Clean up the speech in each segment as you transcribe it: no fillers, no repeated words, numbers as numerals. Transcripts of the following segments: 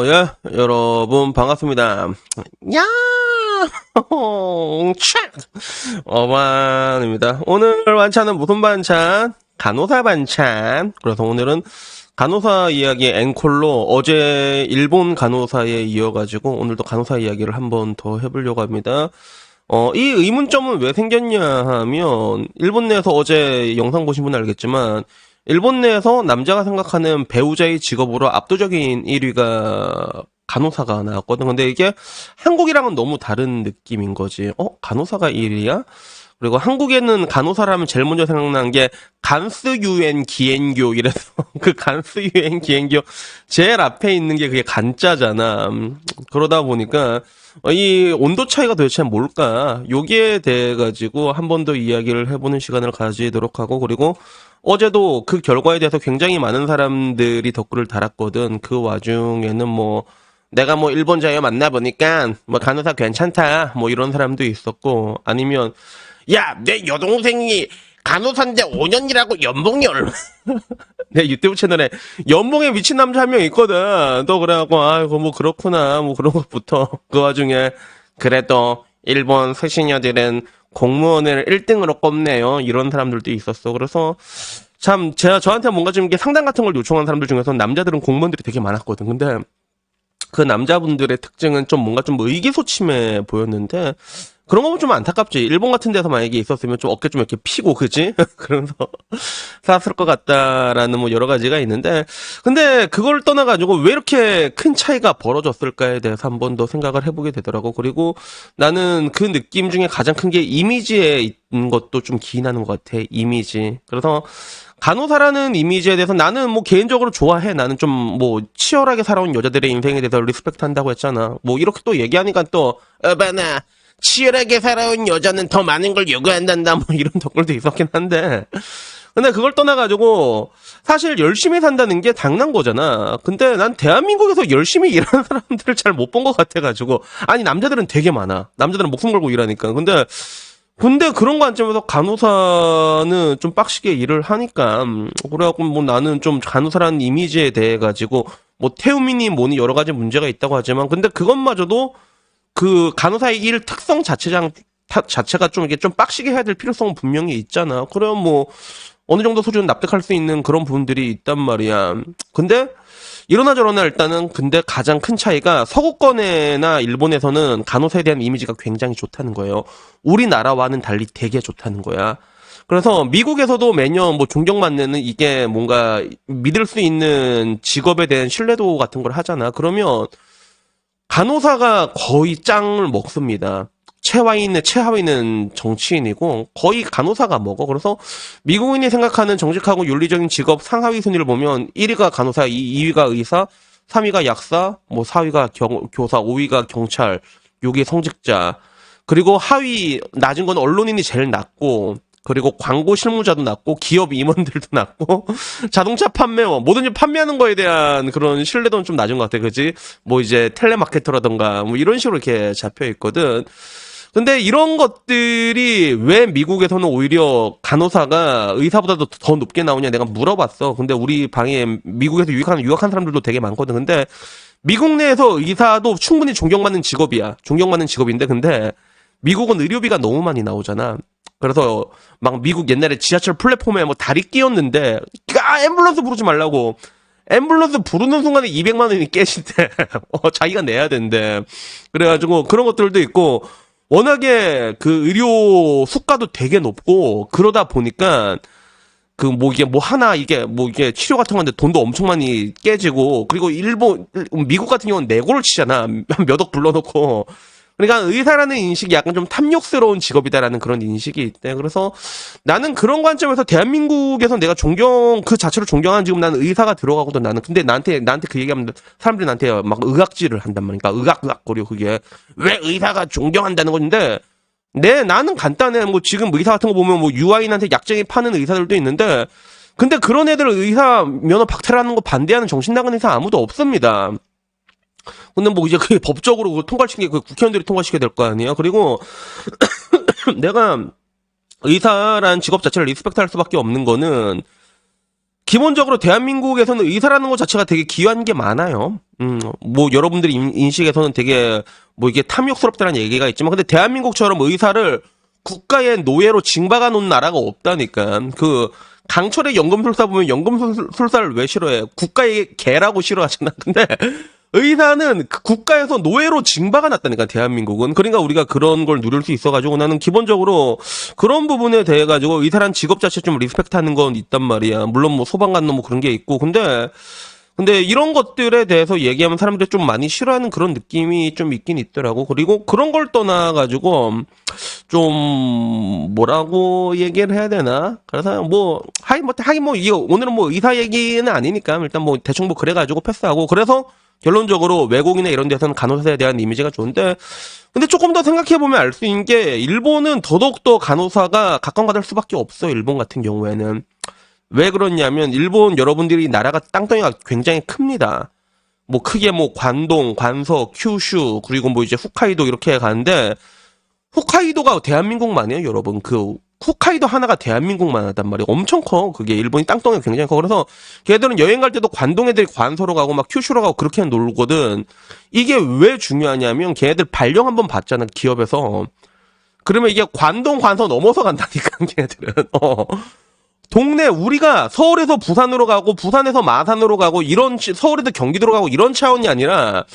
예, 여러분, 반갑습니다. 야! 촥! 어반입니다. 오늘 반찬은 무슨 반찬? 간호사 반찬. 그래서 오늘은 간호사 이야기 앵콜로 어제 일본 간호사에 이어가지고 오늘도 간호사 이야기를 한번 더 해보려고 합니다. 이 의문점은 왜 생겼냐 하면, 일본 내에서 어제 영상 보신 분은 알겠지만, 일본 내에서 남자가 생각하는 배우자의 직업으로 압도적인 1위가 간호사가 나왔거든. 근데 이게 한국이랑은 너무 다른 느낌인 거지. 간호사가 1위야? 그리고 한국에는 간호사라면 제일 먼저 생각나는 게 간스유엔 기엔교 이래서 그 간스유엔 기엔교 제일 앞에 있는 게 그게 간자잖아. 그러다 보니까 이 온도 차이가 도대체 뭘까? 여기에 대해 가지고 한 번 더 이야기를 해보는 시간을 가지도록 하고, 그리고 어제도 그 결과에 대해서 굉장히 많은 사람들이 댓글을 달았거든. 그 와중에는 내가 일본자여 만나보니까 간호사 괜찮다 이런 사람도 있었고, 아니면 야, 내 여동생이 간호사인데 5년이라고 연봉이 얼마? 내 유튜브 채널에 연봉에 미친 남자 한 명 있거든. 또 그래갖고 아이고 그렇구나 그런 것부터 그 와중에 그래도 일본 수시녀들은 공무원을 1등으로 꼽네요. 이런 사람들도 있었어. 그래서 참 저한테 뭔가 좀 이게 상담 같은 걸 요청한 사람들 중에서 남자들은 공무원들이 되게 많았거든. 근데 그 남자분들의 특징은 좀 뭔가 좀 의기소침해 보였는데, 그런 거 보면 좀 안타깝지. 일본 같은 데서 만약에 있었으면 좀 어깨 좀 이렇게 피고, 그지? 그러면서 살았을 것 같다라는 여러 가지가 있는데, 근데 그걸 떠나가지고 왜 이렇게 큰 차이가 벌어졌을까에 대해서 한 번 더 생각을 해보게 되더라고. 그리고 나는 그 느낌 중에 가장 큰 게 이미지에 있는 것도 좀 기인하는 것 같아. 이미지. 그래서 간호사라는 이미지에 대해서 나는 개인적으로 좋아해. 나는 좀 치열하게 살아온 여자들의 인생에 대해서 리스펙트 한다고 했잖아. 이렇게 또 얘기하니까 또 어바나 치열하게 살아온 여자는 더 많은 걸 요구한단다 이런 댓글도 있었긴 한데, 근데 그걸 떠나가지고 사실 열심히 산다는 게 당연한 거잖아. 근데 난 대한민국에서 열심히 일하는 사람들을 잘 못 본 것 같아가지고, 아니 남자들은 되게 많아. 남자들은 목숨 걸고 일하니까. 근데 그런 관점에서 간호사는 좀 빡시게 일을 하니까, 그래갖고 나는 좀 간호사라는 이미지에 대해 가지고 태우민이 뭐니 여러 가지 문제가 있다고 하지만, 근데 그것마저도 그 간호사의 일 특성 자체가 좀 이게 좀 빡시게 해야 될 필요성은 분명히 있잖아. 그럼 어느 정도 수준 납득할 수 있는 그런 부분들이 있단 말이야. 근데 이러나 저러나 일단은 근데 가장 큰 차이가 서구권이나 일본에서는 간호사에 대한 이미지가 굉장히 좋다는 거예요. 우리나라와는 달리 되게 좋다는 거야. 그래서 미국에서도 매년 존경받는 이게 뭔가 믿을 수 있는 직업에 대한 신뢰도 같은 걸 하잖아. 그러면 간호사가 거의 짱을 먹습니다. 최하위는 정치인이고 거의 간호사가 먹어. 그래서 미국인이 생각하는 정직하고 윤리적인 직업 상하위 순위를 보면 1위가 간호사, 2위가 의사, 3위가 약사, 4위가 교사, 5위가 경찰, 6위 성직자. 그리고 하위 낮은 건 언론인이 제일 낮고, 그리고 광고 실무자도 낮고, 기업 임원들도 낮고, 자동차 판매원, 뭐든지 판매하는 거에 대한 그런 신뢰도는 좀 낮은 것 같아, 그지? 이제 텔레마케터라던가, 이런 식으로 이렇게 잡혀 있거든. 근데 이런 것들이 왜 미국에서는 오히려 간호사가 의사보다도 더 높게 나오냐 내가 물어봤어. 근데 우리 방에 미국에서 유학한 사람들도 되게 많거든. 근데 미국 내에서 의사도 충분히 존경받는 직업이야. 존경받는 직업인데, 근데 미국은 의료비가 너무 많이 나오잖아. 그래서 미국 옛날에 지하철 플랫폼에 다리 끼었는데 앰뷸런스 부르지 말라고. 앰뷸런스 부르는 순간에 200만 원이 깨진대. 자기가 내야 된대. 그래가지고 그런 것들도 있고, 워낙에 그 의료 수가도 되게 높고, 그러다 보니까 이게 치료 같은 건데 돈도 엄청 많이 깨지고, 그리고 미국 같은 경우는 내고를 치잖아. 몇 억 불러놓고. 그러니까 의사라는 인식이 약간 좀 탐욕스러운 직업이다라는 그런 인식이 있대. 그래서 나는 그런 관점에서 대한민국에서 내가 그 자체로 존경하는 지금 나는 의사가 들어가거든. 나는. 근데 나한테 그 얘기하면 사람들이 나한테 의학질을 한단 말이야. 그러니까 의학거려 그게. 왜 의사가 존경한다는 건데, 나는 간단해. 지금 의사 같은 거 보면 유아인한테 약쟁이 파는 의사들도 있는데, 근데 그런 애들 의사 면허 박탈하는 거 반대하는 정신 나간 의사 아무도 없습니다. 근데 이제 그게 법적으로 통과시킨 게 국회의원들이 통과시켜야 될 거 아니에요? 그리고 내가 의사란 직업 자체를 리스펙트 할 수밖에 없는 거는, 기본적으로 대한민국에서는 의사라는 것 자체가 되게 귀한 게 많아요. 뭐 여러분들이 인식에서는 되게 뭐 이게 탐욕스럽다는 얘기가 있지만 근데 대한민국처럼 의사를 국가의 노예로 징박아 놓은 나라가 없다니까. 그 강철의 연금술사 보면 연금술사를 왜 싫어해? 국가의 개라고 싫어하잖아. 근데 의사는 그 국가에서 노예로 징박아 놨다니까 대한민국은. 그러니까 우리가 그런 걸 누릴 수 있어가지고 나는 기본적으로 그런 부분에 대해 가지고 의사란 직업 자체 좀 리스펙트하는 건 있단 말이야. 물론 뭐 소방관 뭐 그런 게 있고 근데 이런 것들에 대해서 얘기하면 사람들이 좀 많이 싫어하는 그런 느낌이 좀 있긴 있더라고. 그리고 그런 걸 떠나가지고 좀 뭐라고 얘기를 해야 되나? 그래서 뭐 하긴 뭐 이게 오늘은 뭐 의사 얘기는 아니니까 일단 뭐 대충 뭐 그래가지고 패스하고 그래서 결론적으로 외국이나 이런 데서는 간호사에 대한 이미지가 좋은데 근데 조금 더 생각해보면 알 수 있는 게 일본은 더더욱더 간호사가 각광받을 수밖에 없어. 일본 같은 경우에는. 왜 그렇냐면 일본 여러분들이 나라가 땅덩이가 굉장히 큽니다. 뭐 크게 뭐 관동, 관서, 큐슈 그리고 뭐 이제 홋카이도 이렇게 가는데 홋카이도가 대한민국만이에요, 여러분. 그 홋카이도 하나가 대한민국만 하단 말이에요. 엄청 커. 그게 일본이 땅덩이가 굉장히 커. 그래서 걔들은 여행 갈 때도 관동 애들이 관서로 가고 막 큐슈로 가고 그렇게 놀거든. 이게 왜 중요하냐면 걔네들 발령 한번 받잖아, 기업에서. 그러면 이게 관동 관서 넘어서 간다니까, 걔네들은. 동네 우리가 서울에서 부산으로 가고 부산에서 마산으로 가고 이런 서울에서 경기도로 가고 이런 차원이 아니라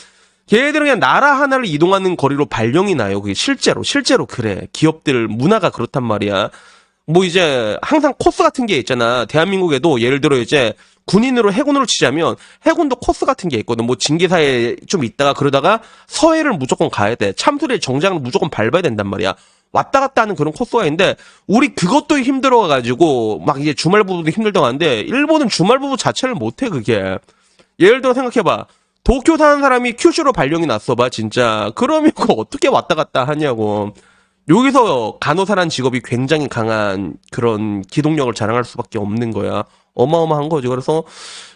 걔네들은 그냥 나라 하나를 이동하는 거리로 발령이 나요. 그게 실제로 그래. 기업들 문화가 그렇단 말이야. 뭐 이제 항상 코스 같은 게 있잖아. 대한민국에도 예를 들어 이제 군인으로 해군으로 치자면 해군도 코스 같은 게 있거든. 뭐 징계사에 좀 있다가 그러다가 서해를 무조건 가야 돼. 참수리 정장을 무조건 밟아야 된단 말이야. 왔다 갔다 하는 그런 코스가 있는데 우리 그것도 힘들어가지고 막 이제 주말 부부도 힘들다고 하는데 일본은 주말 부부 자체를 못해 그게. 예를 들어 생각해봐. 도쿄 사는 사람이 큐슈로 발령이 났어봐 진짜. 그러면 그거 어떻게 왔다 갔다 하냐고. 여기서 간호사란 직업이 굉장히 강한 그런 기동력을 자랑할 수밖에 없는 거야. 어마어마한 거지. 그래서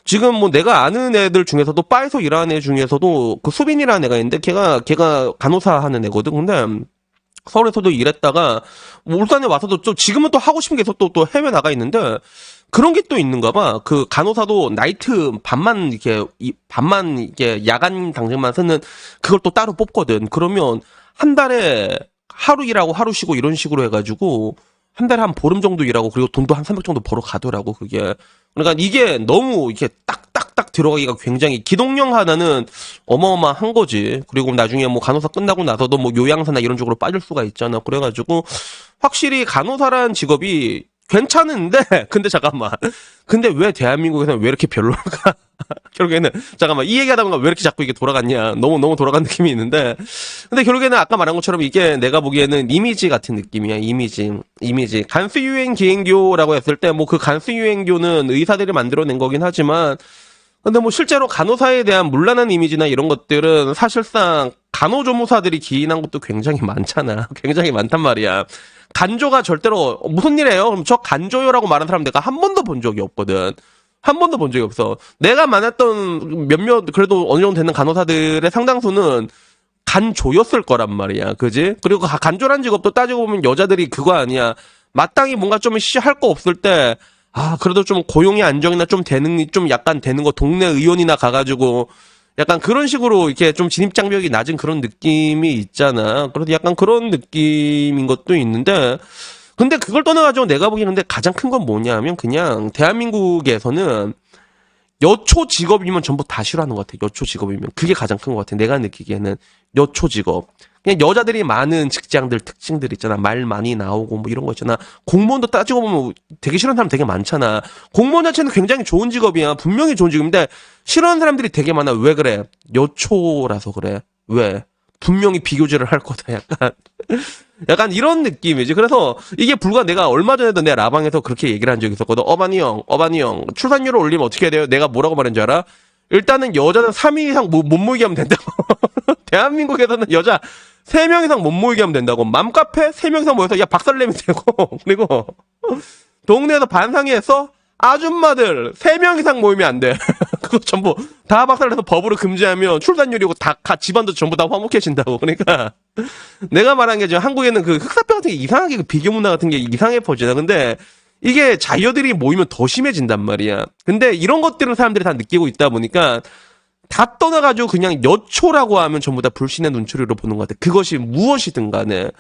지금 뭐 내가 아는 애들 중에서도 바에서 일하는 애 중에서도 그 수빈이라는 애가 있는데 걔가 간호사 하는 애거든. 근데 서울에서도 일했다가 뭐 울산에 와서도 좀 지금은 또 하고 싶은 게 있어 또 해외 나가 있는데 그런 게 또 있는가 봐. 그 간호사도 나이트 밤만 이렇게 야간 당직만 쓰는 그걸 또 따로 뽑거든. 그러면 한 달에 하루 일하고 하루 쉬고 이런 식으로 해가지고 한 달에 한 보름 정도 일하고 그리고 돈도 한 300 정도 벌어 가더라고 그게. 그러니까 이게 너무 이렇게 딱딱딱 들어가기가 굉장히 기동력 하나는 어마어마한 거지. 그리고 나중에 뭐 간호사 끝나고 나서도 뭐 요양사나 이런 쪽으로 빠질 수가 있잖아. 그래가지고 확실히 간호사라는 직업이 괜찮은데 근데 잠깐만. 근데 왜 대한민국에서는 왜 이렇게 별로일까? 결국에는 잠깐만 이 얘기하다 보니까 왜 이렇게 자꾸 이게 돌아갔냐. 너무 돌아간 느낌이 있는데 근데 결국에는 아까 말한 것처럼 이게 내가 보기에는 이미지 같은 느낌이야. 이미지 간수 유행 기행교라고 했을 때 뭐 그 간수 유행교는 의사들이 만들어낸 거긴 하지만 근데 뭐 실제로 간호사에 대한 문란한 이미지나 이런 것들은 사실상 간호조무사들이 기인한 것도 굉장히 많잖아. 굉장히 많단 말이야. 간조가 절대로 무슨 일이에요? 그럼 저 간조요라고 말하는 사람 내가 한 번도 본 적이 없거든. 한 번도 본 적이 없어. 내가 만났던 몇몇 그래도 어느 정도 되는 간호사들의 상당수는 간조였을 거란 말이야. 그지? 그리고 간조란 직업도 따지고 보면 여자들이 그거 아니야. 마땅히 뭔가 좀 할 거 없을 때 그래도 좀 고용의 안정이나 좀 약간 되는 거 동네 의원이나 가가지고 약간 그런 식으로 이렇게 좀 진입장벽이 낮은 그런 느낌이 있잖아. 그래서 약간 그런 느낌인 것도 있는데 근데 그걸 떠나가지고 내가 보기에는 근데 가장 큰 건 뭐냐면 그냥 대한민국에서는 여초 직업이면 전부 다 싫어하는 것 같아. 여초 직업이면. 그게 가장 큰 것 같아. 내가 느끼기에는 여초 직업. 그냥 여자들이 많은 직장들 특징들 있잖아. 말 많이 나오고 뭐 이런 거 있잖아. 공무원도 따지고 보면 되게 싫어하는 사람 되게 많잖아. 공무원 자체는 굉장히 좋은 직업이야. 분명히 좋은 직업인데 싫어하는 사람들이 되게 많아. 왜 그래? 여초라서 그래. 왜? 분명히 비교질을 할 거다. 약간 이런 느낌이지. 그래서 이게 불과 내가 얼마 전에도 내 라방에서 그렇게 얘기를 한 적이 있었거든. 어바니 형, 출산율을 올리면 어떻게 해야 돼요? 내가 뭐라고 말했는지 알아? 일단은 여자는 3인 이상 못 모이게 하면 된다고. 대한민국에서는 여자 3명 이상 못 모이게 하면 된다고. 맘카페 3명 이상 모여서 야 박살내면 되고. 그리고 동네에서 반상회에서 아줌마들 3명 이상 모이면 안 돼. 그거 전부 다 박살내서 법으로 금지하면 출산율이고 다 집안도 전부 다 화목해진다고. 그러니까 내가 말한 게 지금 한국에는 그 흑사병 같은 게 이상하게 그 비교 문화 같은 게 이상해 퍼지나. 근데 이게 자녀들이 모이면 더 심해진단 말이야. 근데 이런 것들은 사람들이 다 느끼고 있다 보니까 다 떠나가지고 그냥 여초라고 하면 전부 다 불신의 눈초리로 보는 것 같아. 그것이 무엇이든 간에.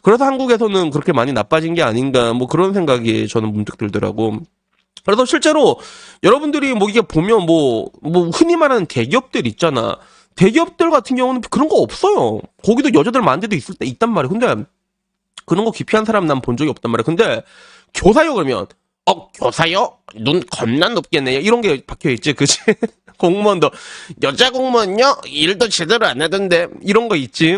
그래서 한국에서는 그렇게 많이 나빠진 게 아닌가, 뭐 그런 생각이 저는 문득 들더라고. 그래서 실제로 여러분들이 뭐 이게 보면 뭐 흔히 말하는 대기업들 있잖아. 대기업들 같은 경우는 그런 거 없어요. 거기도 여자들 많은 데도 있을 때 있단 말이야. 근데 그런 거 기피한 사람 난 본 적이 없단 말이야. 근데 교사요 그러면 교사요? 눈 겁나 높겠네요. 이런 게 박혀있지, 그치? 공무원도 여자 공무원요? 일도 제대로 안 하던데 이런 거 있지.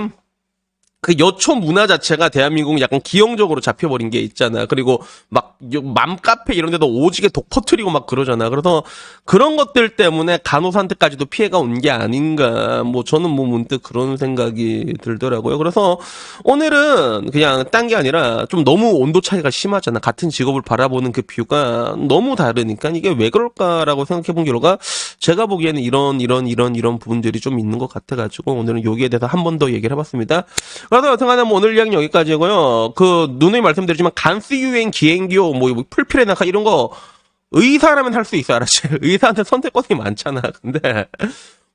그 여초 문화 자체가 대한민국 약간 기형적으로 잡혀버린 게 있잖아. 그리고 막 맘카페 이런 데도 오지게 독 퍼뜨리고 막 그러잖아. 그래서 그런 것들 때문에 간호사한테까지도 피해가 온 게 아닌가. 뭐 저는 뭐 문득 그런 생각이 들더라고요. 그래서 오늘은 그냥 딴 게 아니라 좀 너무 온도 차이가 심하잖아. 같은 직업을 바라보는 그 뷰가 너무 다르니까 이게 왜 그럴까라고 생각해 본 결과 제가 보기에는 이런 부분들이 좀 있는 것 같아가지고 오늘은 여기에 대해서 한 번 더 얘기를 해봤습니다. 그래서 여튼간에 뭐 오늘 이야기는 여기까지고요. 그 누누이 말씀드리지만 간스 유행 기행교 뭐 풀피레나카 이런 거 의사라면 할 수 있어, 알았지? 의사한테 선택권이 많잖아. 근데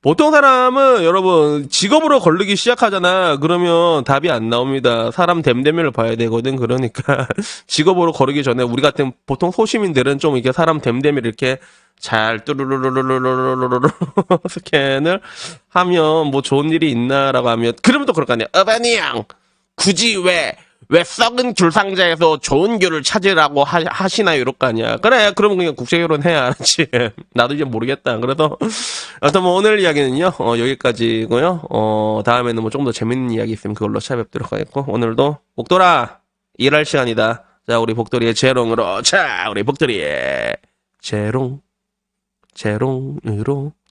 보통 사람은 여러분 직업으로 걸르기 시작하잖아. 그러면 답이 안 나옵니다. 사람 됨됨이를 봐야 되거든. 그러니까 직업으로 거르기 전에 우리 같은 보통 소시민들은 좀 이렇게 사람 됨됨이를 이렇게 잘 뚜루루루루루루루루루 스캔을 하면 뭐 좋은 일이 있나라고 하면 그러면 또 그럴 거 아니야. 어바니 양 굳이 왜 썩은 귤 상자에서 좋은 귤을 찾으라고 하시나요? 이럴 거 아니야. 그래, 그러면 그냥 국제결혼 해야 알았지. 나도 이제 모르겠다. 그래서, 여튼 뭐 오늘 이야기는요, 여기까지고요. 다음에는 뭐 좀 더 재밌는 이야기 있으면 그걸로 찾아뵙도록 하겠고, 오늘도 복돌아, 일할 시간이다. 자, 우리 복돌이의 재롱으로, 자, 우리 복돌이의 재롱으로,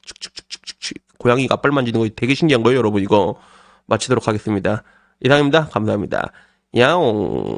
축축축축축. 고양이가 앞발 만지는 거 되게 신기한 거예요, 여러분. 이거 마치도록 하겠습니다. 이상입니다. 감사합니다. 야옹.